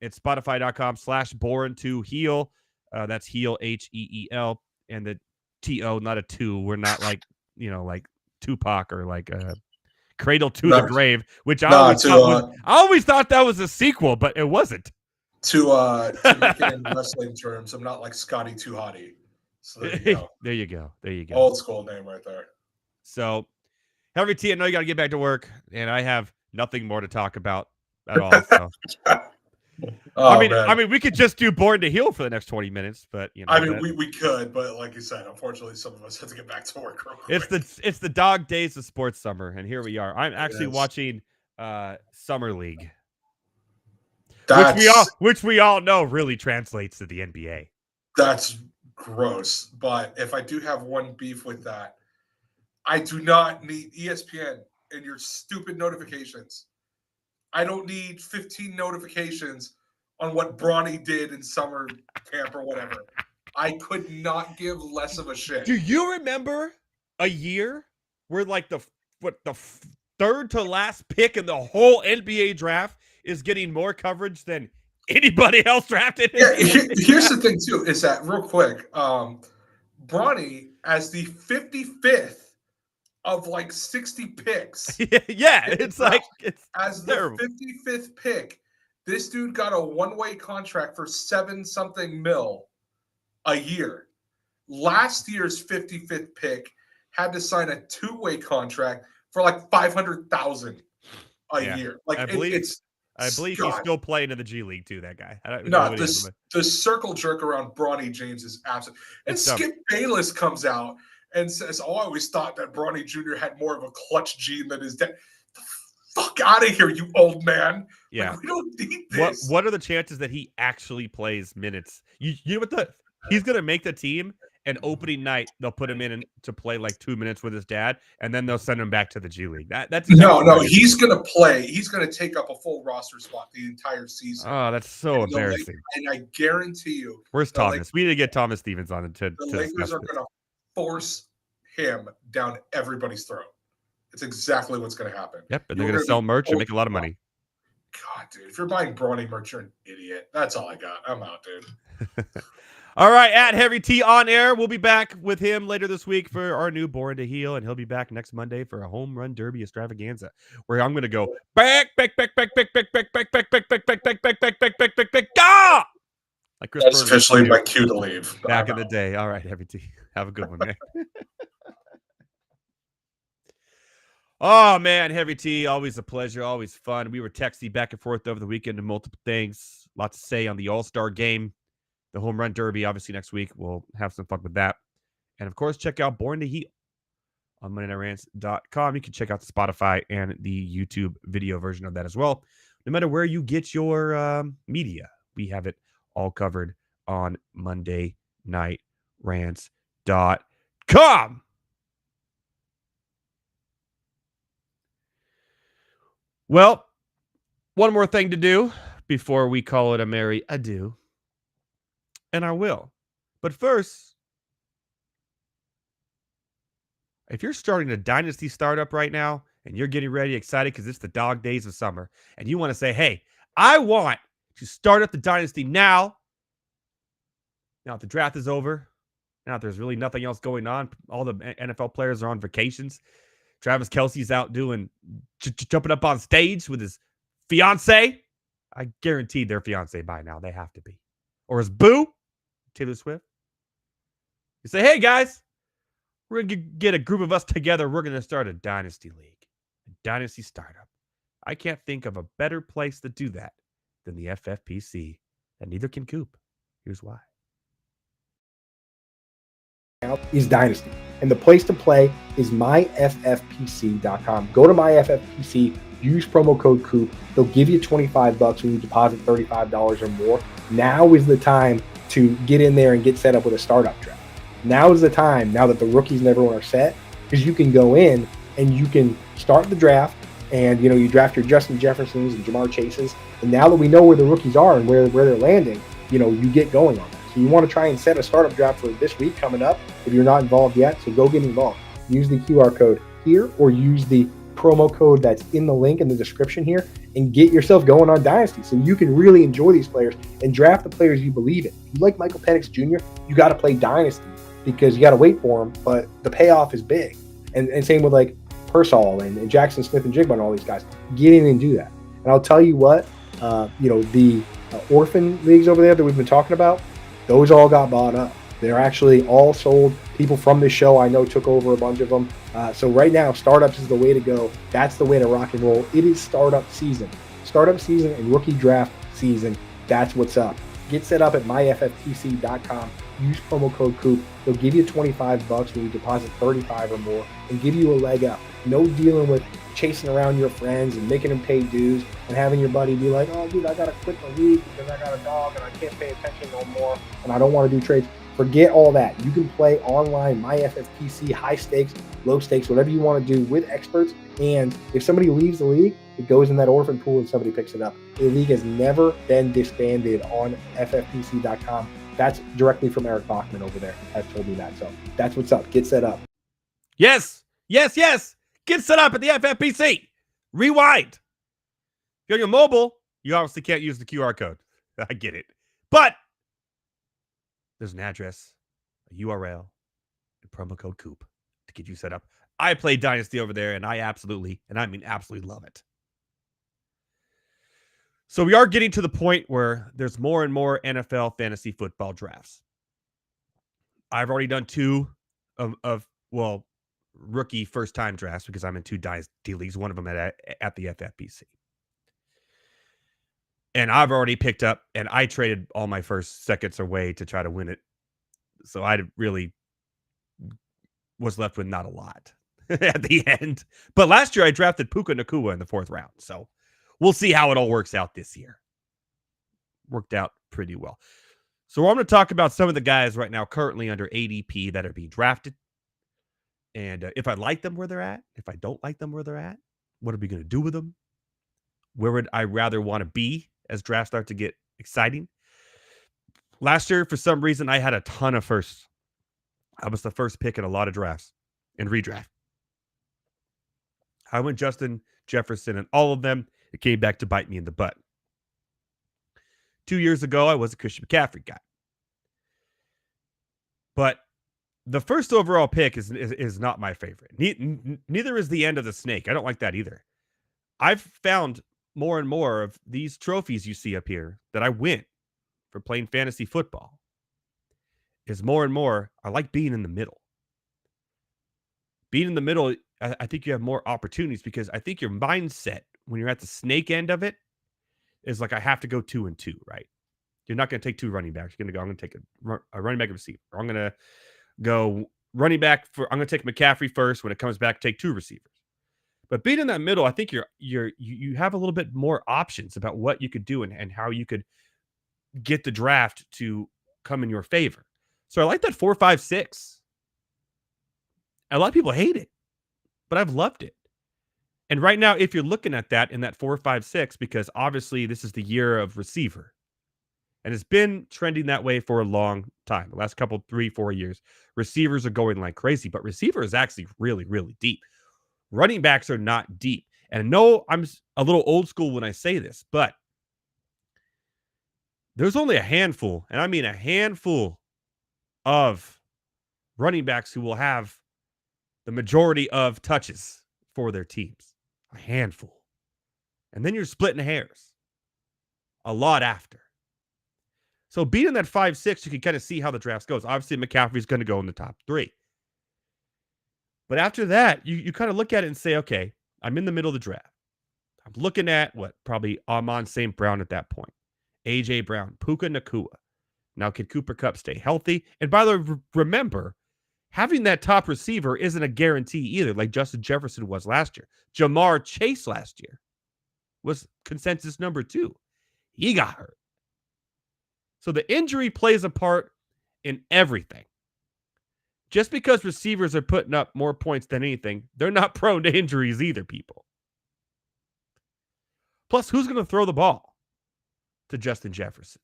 It's spotify.com/born2heal. That's heal, HEEL. And the TO, not a 2. We're not like, like Tupac or like Cradle to the Grave, which I always thought that was a sequel, but it wasn't. To make it in wrestling terms, I'm not like Scotty Too Hottie. So there you go. There you go. Old school name right there. So, Heavy T, I know you got to get back to work, and I have nothing more to talk about at all. So. I mean, we could just do Born to Heal for the next 20 minutes, but we could, but like you said, unfortunately, some of us have to get back to work real quick. It's the dog days of sports summer, and here we are. I'm actually watching Summer League, which we all know really translates to the NBA. That's gross, but if I do have one beef with that, I do not need ESPN and your stupid notifications. I don't need 15 notifications on what Bronny did in summer camp or whatever. I could not give less of a shit. Do you remember a year where like the third to last pick in the whole NBA draft is getting more coverage than anybody else drafted? Yeah, here's the thing too, is that real quick, Bronny as the 55th of like 60 picks. Yeah, it's like it's as terrible. The 55th pick. This dude got a one-way contract for 7-something mil a year. Last year's 55th pick had to sign a two-way contract for like 500,000 a year. Like I believe it's he's still playing in the G League too. That guy. no, the circle jerk around Bronny James is absolute. And Skip Bayless comes out and says, "Oh, I always thought that Bronny Jr. had more of a clutch gene than his dad." Fuck out of here, you old man. Yeah, like, we don't need this. What are the chances that he actually plays minutes? You know what he's gonna make the team, and opening night they'll put him in to play like 2 minutes with his dad, and then they'll send him back to the G League. That's no. He's gonna play. He's gonna take up a full roster spot the entire season. Oh, that's so embarrassing. And I guarantee you, where's Thomas? We need to get Thomas Stevens on it. The Lakers are gonna force him down everybody's throat. It's exactly what's going to happen. Yep, and they're going to sell merch and make a lot of money. God, dude, if you're buying Bronny merch, you're an idiot. That's all I got. I'm out, dude. All right, at Heavy T on air. We'll be back with him later this week for our new Born to Heal, and he'll be back next Monday for a home run derby extravaganza, where I'm going to go back, like Chris. That's officially my cue to leave. Back in the day. All right, Heavy T. Have a good one, man. Oh, man, Heavy T, always a pleasure, always fun. We were texting back and forth over the weekend to multiple things. Lots to say on the All-Star game, the home run derby, obviously next week. We'll have some fun with that. And, of course, check out Born to Heal on MondayNightRants.com. You can check out the Spotify and the YouTube video version of that as well. No matter where you get your media, we have it all covered on MondayNightRants.com. Well, one more thing to do before we call it a merry adieu. And I will. But first, if you're starting a dynasty startup right now and you're getting ready, excited because it's the dog days of summer, and you want to say, hey, I want to start up the dynasty now. Now, if the draft is over, now if there's really nothing else going on, all the NFL players are on vacations. Travis Kelce's out doing jumping up on stage with his fiance. I guarantee they're fiance by now. They have to be. Or his boo, Taylor Swift. You say, hey, guys, we're going to get a group of us together. We're going to start a dynasty league, a dynasty startup. I can't think of a better place to do that than the FFPC, and neither can Coop. Here's why. Is Dynasty. And the place to play is myffpc.com. Go to myffpc, use promo code COOP. They'll give you $25 when you deposit $35 or more. Now is the time to get in there and get set up with a startup draft. Now is the time, now that the rookies and everyone are set, because you can go in and you can start the draft and, you draft your Justin Jeffersons and Jamar Chases. And now that we know where the rookies are and where they're landing, you get going on that. So you want to try and set a startup draft for this week coming up if you're not involved yet. So go get involved. Use the QR code here or use the promo code that's in the link in the description here and get yourself going on Dynasty so you can really enjoy these players and draft the players you believe in. If you like Michael Penix Jr., you got to play Dynasty because you got to wait for him, but the payoff is big. And same with like Persall and Jackson Smith and Jigba and all these guys. Get in and do that. And I'll tell you what, the orphan leagues over there that we've been talking about, those all got bought up. They're actually all sold. People from this show I know took over a bunch of them. So right now, startups is the way to go. That's the way to rock and roll. It is startup season. Startup season and rookie draft season. That's what's up. Get set up at myffpc.com. Use promo code COOP. They'll give you $25 when you deposit $35 or more and give you a leg up. No dealing with chasing around your friends and making them pay dues and having your buddy be like, oh, dude, I got to quit the league because I got a dog and I can't pay attention no more and I don't want to do trades. Forget all that. You can play online, MyFFPC, high stakes, low stakes, whatever you want to do with experts. And if somebody leaves the league, it goes in that orphan pool and somebody picks it up. The league has never been disbanded on FFPC.com. That's directly from Eric Bachman over there. Has told me that. So that's what's up. Get set up. Yes. Get set up at the FFPC. Rewind. If you're on your mobile, you obviously can't use the QR code. I get it. But there's an address, a URL, and promo code COOP to get you set up. I play Dynasty over there, and I absolutely love it. So we are getting to the point where there's more and more NFL fantasy football drafts. I've already done 2 of rookie first-time drafts because I'm in 2 Dynasty leagues, one of them at the FFPC. And I've already picked up, and I traded all my first seconds away to try to win it. So I really was left with not a lot at the end. But last year I drafted Puka Nacua in the 4th round. So we'll see how it all works out this year. Worked out pretty well. So I'm going to talk about some of the guys right now currently under ADP that are being drafted. And if I like them where they're at, if I don't like them where they're at, what are we going to do with them? Where would I rather want to be as drafts start to get exciting? Last year, for some reason, I had a ton of firsts. I was the first pick in a lot of drafts and redraft. I went Justin Jefferson and all of them. It came back to bite me in the butt. 2 years ago, I was a Christian McCaffrey guy. But the first overall pick is not my favorite. Neither is the end of the snake. I don't like that either. I've found more and more of these trophies you see up here that I win for playing fantasy football is more and more, I like being in the middle. Being in the middle, I think you have more opportunities because I think your mindset when you're at the snake end of it is like, I have to go 2 and 2, right? You're not going to take 2 running backs. You're going to go, I'm going to take a running back and receiver. Or I'm going to go running back I'm going to take McCaffrey first. When it comes back, take 2 receivers. But being in that middle, I think you have a little bit more options about what you could do and how you could get the draft to come in your favor. So I like that 4, 5, 6. A lot of people hate it, but I've loved it. And right now, if you're looking at that in that 4, 5, 6, because obviously this is the year of receiver. And it's been trending that way for a long time. The last couple, 3, 4 years, receivers are going like crazy, but receiver is actually really, really deep. Running backs are not deep. And no, I'm a little old school when I say this, but there's only a handful, and I mean a handful of running backs who will have the majority of touches for their teams. A handful. And then you're splitting hairs a lot after. So being in that 5, 6, you can kind of see how the draft goes. Obviously, McCaffrey's going to go in the top 3. But after that, you kind of look at it and say, okay, I'm in the middle of the draft. I'm looking at probably Amon St. Brown at that point. A.J. Brown, Puka Nacua. Now, can Cooper Kupp stay healthy? And by the way, remember, having that top receiver isn't a guarantee either, like Justin Jefferson was last year. Jamar Chase last year was consensus number 2. He got hurt. So the injury plays a part in everything. Just because receivers are putting up more points than anything, they're not prone to injuries either, people. Plus, who's going to throw the ball to Justin Jefferson?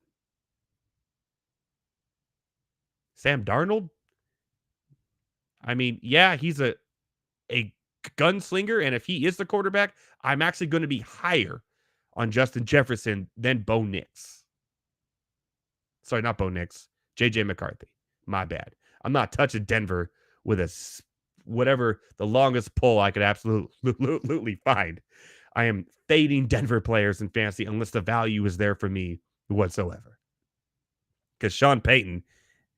Sam Darnold? I mean, yeah, he's a gunslinger, and if he is the quarterback, I'm actually going to be higher on Justin Jefferson than Bo Nix. Sorry, not Bo Nix. J.J. McCarthy. My bad. I'm not touching Denver with whatever the longest pull I could absolutely find. I am fading Denver players in fantasy unless the value is there for me whatsoever. Because Sean Payton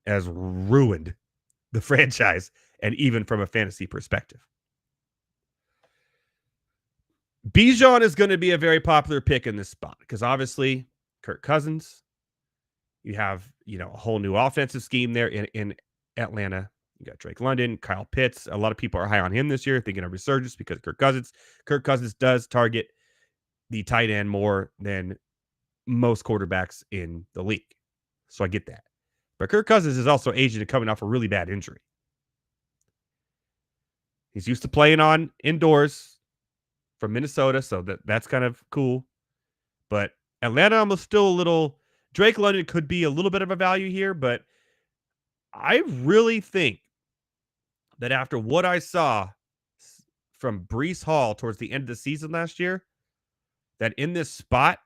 has ruined the franchise, and even from a fantasy perspective. Bijan is going to be a very popular pick in this spot because obviously Kirk Cousins, you have, a whole new offensive scheme there in Atlanta. You got Drake London, Kyle Pitts. A lot of people are high on him this year, thinking of resurgence because Kirk Cousins. Kirk Cousins does target the tight end more than most quarterbacks in the league. So I get that. But Kirk Cousins is also aging and coming off a really bad injury. He's used to playing on indoors from Minnesota, so that's kind of cool. But Atlanta, I'm still a little... Drake London could be a little bit of a value here, but I really think that after what I saw from Breece Hall towards the end of the season last year, that in this spot,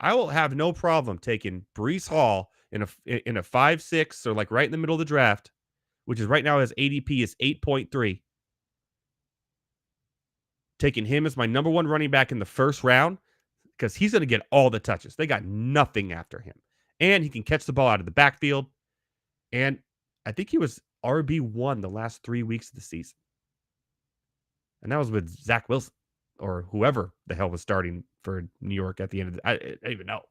I will have no problem taking Breece Hall in a 5-6 or like right in the middle of the draft which is right now his ADP is 8.3. Taking him as my number one running back in the first round because he's going to get all the touches. They got nothing after him. And he can catch the ball out of the backfield. And I think he was RB1 the last 3 weeks of the season. And that was with Zach Wilson or whoever the hell was starting for New York at the end of the... I don't even know.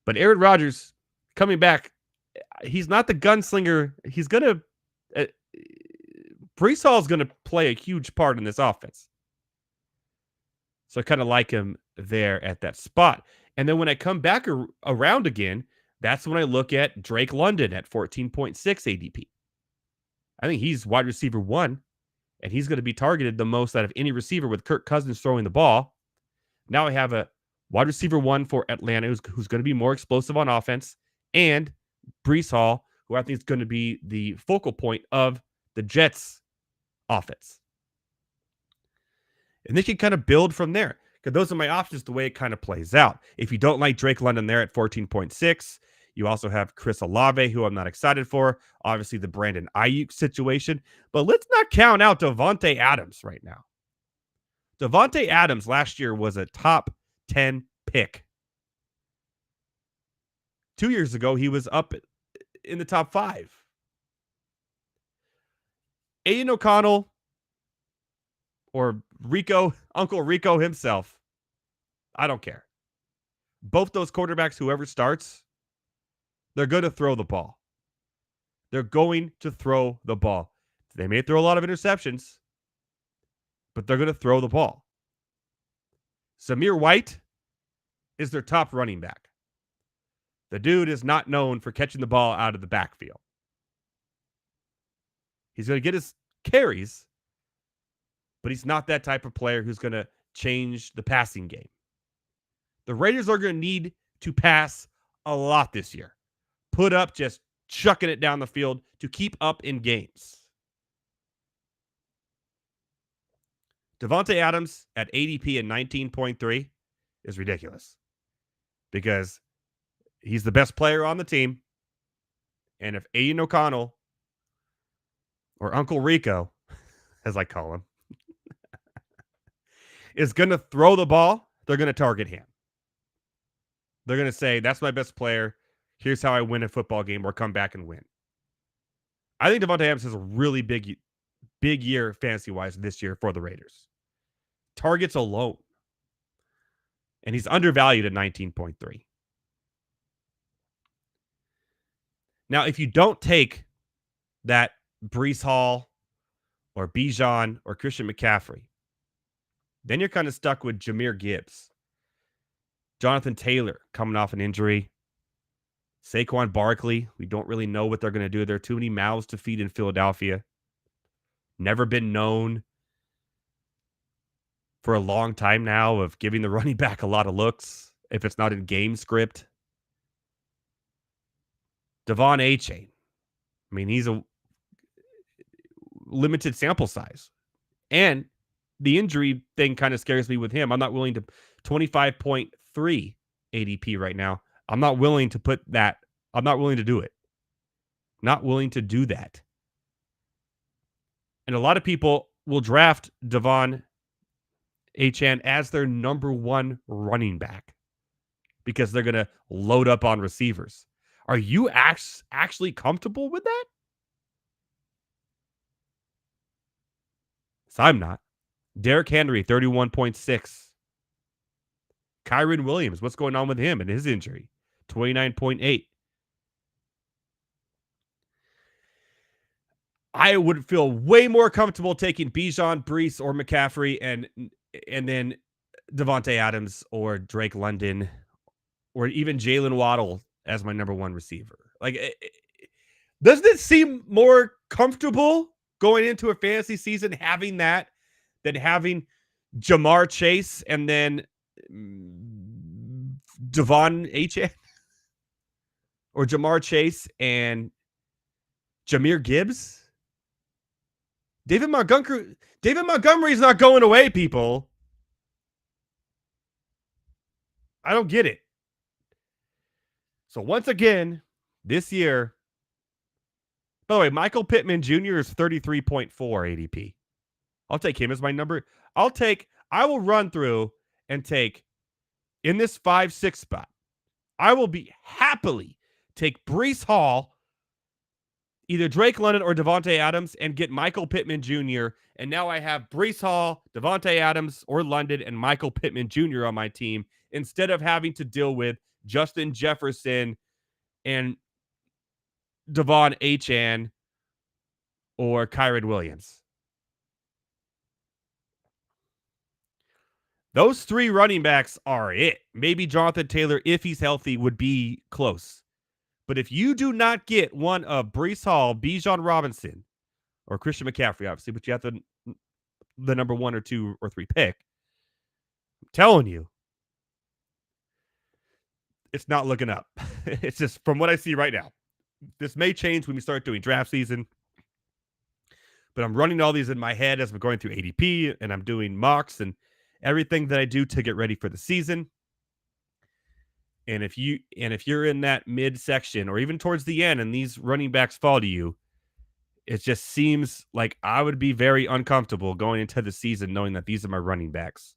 But Aaron Rodgers coming back, he's not the gunslinger. He's going to... Breece Hall is going to play a huge part in this offense. So I kind of like him there at that spot. And then when I come back around again, that's when I look at Drake London at 14.6 ADP. I think he's wide receiver 1, and he's going to be targeted the most out of any receiver with Kirk Cousins throwing the ball. Now I have a wide receiver 1 for Atlanta who's going to be more explosive on offense, and Breece Hall, who I think is going to be the focal point of the Jets' offense. And they can kind of build from there. Because those are my options, the way it kind of plays out. If you don't like Drake London there at 14.6, you also have Chris Olave, who I'm not excited for. Obviously, the Brandon Ayuk situation. But let's not count out Davante Adams right now. Davante Adams last year was a top 10 pick. 2 years ago, he was up in the top 5. Aiden O'Connell or Uncle Rico himself, I don't care. Both those quarterbacks, whoever starts, they're going to throw the ball. They're going to throw the ball. They may throw a lot of interceptions, but they're going to throw the ball. Zamir White is their top running back. The dude is not known for catching the ball out of the backfield. He's going to get his carries, but he's not that type of player who's going to change the passing game. The Raiders are going to need to pass a lot this year. Put up just chucking it down the field to keep up in games. Davante Adams at ADP at 19.3 is ridiculous because he's the best player on the team. And if Aiden O'Connell or Uncle Rico, as I call him, is going to throw the ball, they're going to target him. They're going to say, that's my best player. Here's how I win a football game or come back and win. I think Davante Adams has a really big year fantasy-wise this year for the Raiders. Targets alone. And he's undervalued at 19.3. Now, if you don't take that Breece Hall or Bijan or Christian McCaffrey, then you're kind of stuck with Jahmyr Gibbs. Jonathan Taylor coming off an injury. Saquon Barkley, we don't really know what they're going to do. There are too many mouths to feed in Philadelphia. Never been known for a long time now of giving the running back a lot of looks if it's not in game script. Devon A-Chain. I mean, he's a limited sample size. And the injury thing kind of scares me with him. I'm not willing to 25.3 ADP right now. I'm not willing to put that. I'm not willing to do it. Not willing to do that. And a lot of people will draft Devon A-Chan as their number one running back because they're going to load up on receivers. Are you actually comfortable with that? So I'm not. Derrick Henry, 31.6. Kyron Williams, what's going on with him and his injury? 29.8. I would feel way more comfortable taking Bijan, Breece, or McCaffrey and then Davante Adams or Drake London or even Jalen Waddle as my number one receiver. Like, doesn't it seem more comfortable going into a fantasy season having that than having Jamar Chase and then Devon A-Chan or Jamar Chase and Jahmyr Gibbs? David Montgomery's not going away, people. I don't get it. So once again, this year, By the way, Michael Pittman Jr. is 33.4 ADP. I'll take him as my number. I will run through and take in this 5-6 spot. I will be happily take Breece Hall, either Drake London or Devontae Adams, and get Michael Pittman Jr. And now I have Breece Hall, Devontae Adams, or London, and Michael Pittman Jr. on my team instead of having to deal with Justin Jefferson and Devon Achane or Kyron Williams. Those three running backs are it. Maybe Jonathan Taylor, if he's healthy, would be close. But if you do not get one of Breece Hall, Bijan Robinson, or Christian McCaffrey, obviously, but you have the number 1 or 2 or 3 pick, I'm telling you, it's not looking up. It's just from what I see right now. This may change when we start doing draft season, but I'm running all these in my head as I'm going through ADP, and I'm doing mocks and everything that I do to get ready for the season. And if you're in that mid section or even towards the end and these running backs fall to you, it just seems like I would be very uncomfortable going into the season knowing that these are my running backs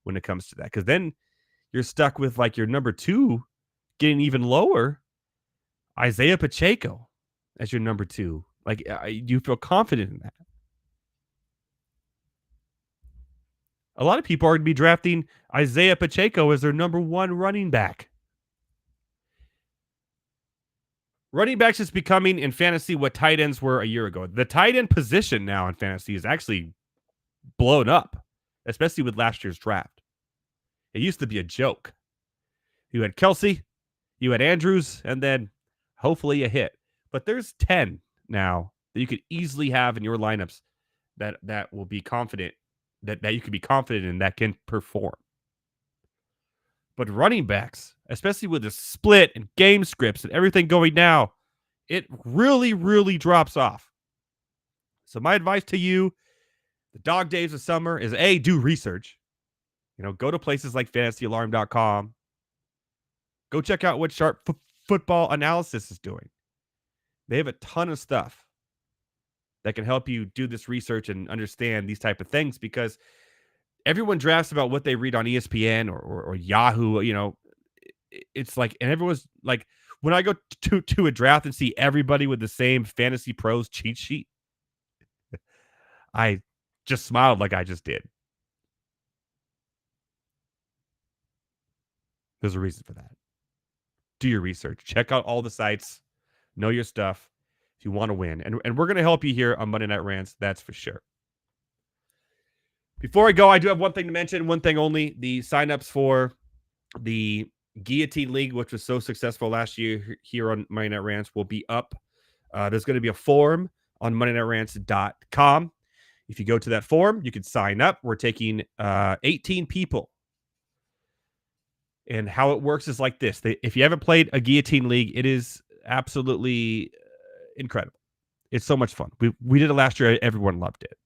when it comes to that. Because then you're stuck with like your number 2 getting even lower, Isaiah Pacheco as your number 2. Like, you feel confident in that. A lot of people are going to be drafting Isaiah Pacheco as their number 1 running back. Running backs is becoming in fantasy what tight ends were a year ago. The tight end position now in fantasy is actually blown up, especially with last year's draft. It used to be a joke. You had Kelsey, you had Andrews, and then hopefully a hit. But there's 10 now that you could easily have in your lineups that will be confident, that you can be confident in, that can perform. But running backs, especially with the split and game scripts and everything going now, it really, really drops off. So my advice to you, the dog days of summer, is A, do research. Go to places like fantasyalarm.com. Go check out what Sharp Football Analysis is doing. They have a ton of stuff that can help you do this research and understand these type of things, because everyone drafts about what they read on ESPN or Yahoo. It's like, and everyone's like, when I go to a draft and see everybody with the same Fantasy Pros cheat sheet, I just smiled like I just did. There's a reason for that. Do your research. Check out all the sites. Know your stuff if you want to win. And we're going to help you here on Monday Night Rants, that's for sure. Before I go, I do have one thing to mention, one thing only. The signups for the Guillotine League, which was so successful last year here on Monday Night Rants, will be up. There's going to be a form on mondaynighrants.com. If you go to that form, you can sign up. We're taking 18 people. And how it works is like this. If you haven't played a Guillotine League, it is absolutely incredible. It's so much fun. We did it last year. Everyone loved it.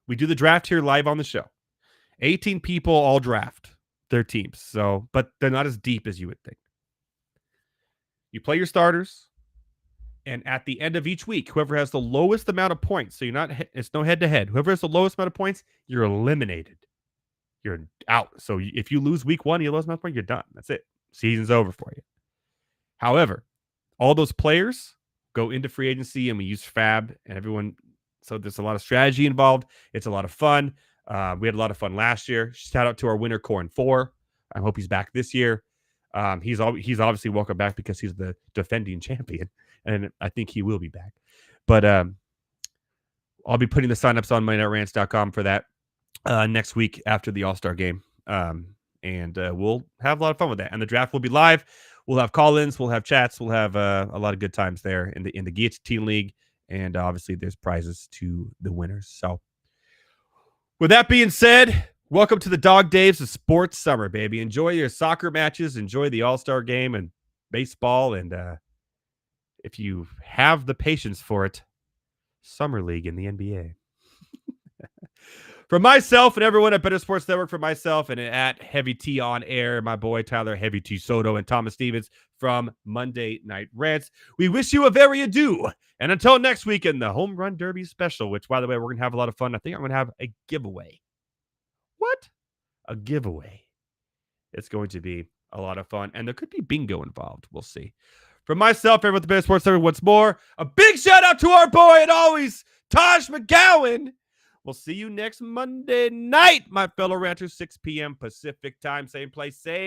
We do the draft here live on the show. 18 people all draft their teams. But they're not as deep as you would think. You play your starters, and at the end of each week, whoever has the lowest amount of points, so it's no head-to-head. Whoever has the lowest amount of points, you're eliminated. You're out. So if you lose week 1, you lose amount of points, you're done. That's it. Season's over for you. However, all those players go into free agency, and we use Fab and everyone. So there's a lot of strategy involved. It's a lot of fun. We had a lot of fun last year. Shout out to our winner, Corn 4. I hope he's back this year. He's obviously welcome back because he's the defending champion, and I think he will be back. But I'll be putting the signups on MoneyNightRants.com for that next week after the All-Star game. And we'll have a lot of fun with that. And the draft will be live. We'll have call-ins. We'll have chats. We'll have a lot of good times there in the Guillotine League. And obviously, there's prizes to the winners. So, with that being said, welcome to the dog days of sports summer, baby. Enjoy your soccer matches. Enjoy the All-Star game and baseball. And if you have the patience for it, Summer League in the NBA. For myself and everyone at Better Sports Network, for myself and at Heavy T on Air, my boy Tyler Heavy T Soto and Thomas Stevens from Monday Night Rants, we wish you a very adieu. And until next week in the Home Run Derby special, which, by the way, we're going to have a lot of fun. I think I'm going to have a giveaway. What? A giveaway. It's going to be a lot of fun. And there could be bingo involved. We'll see. From myself, everyone at the Better Sports Network, once more, a big shout out to our boy and always, Taj McGowan. We'll see you next Monday night, my fellow ranters, 6 p.m. Pacific time, same place, same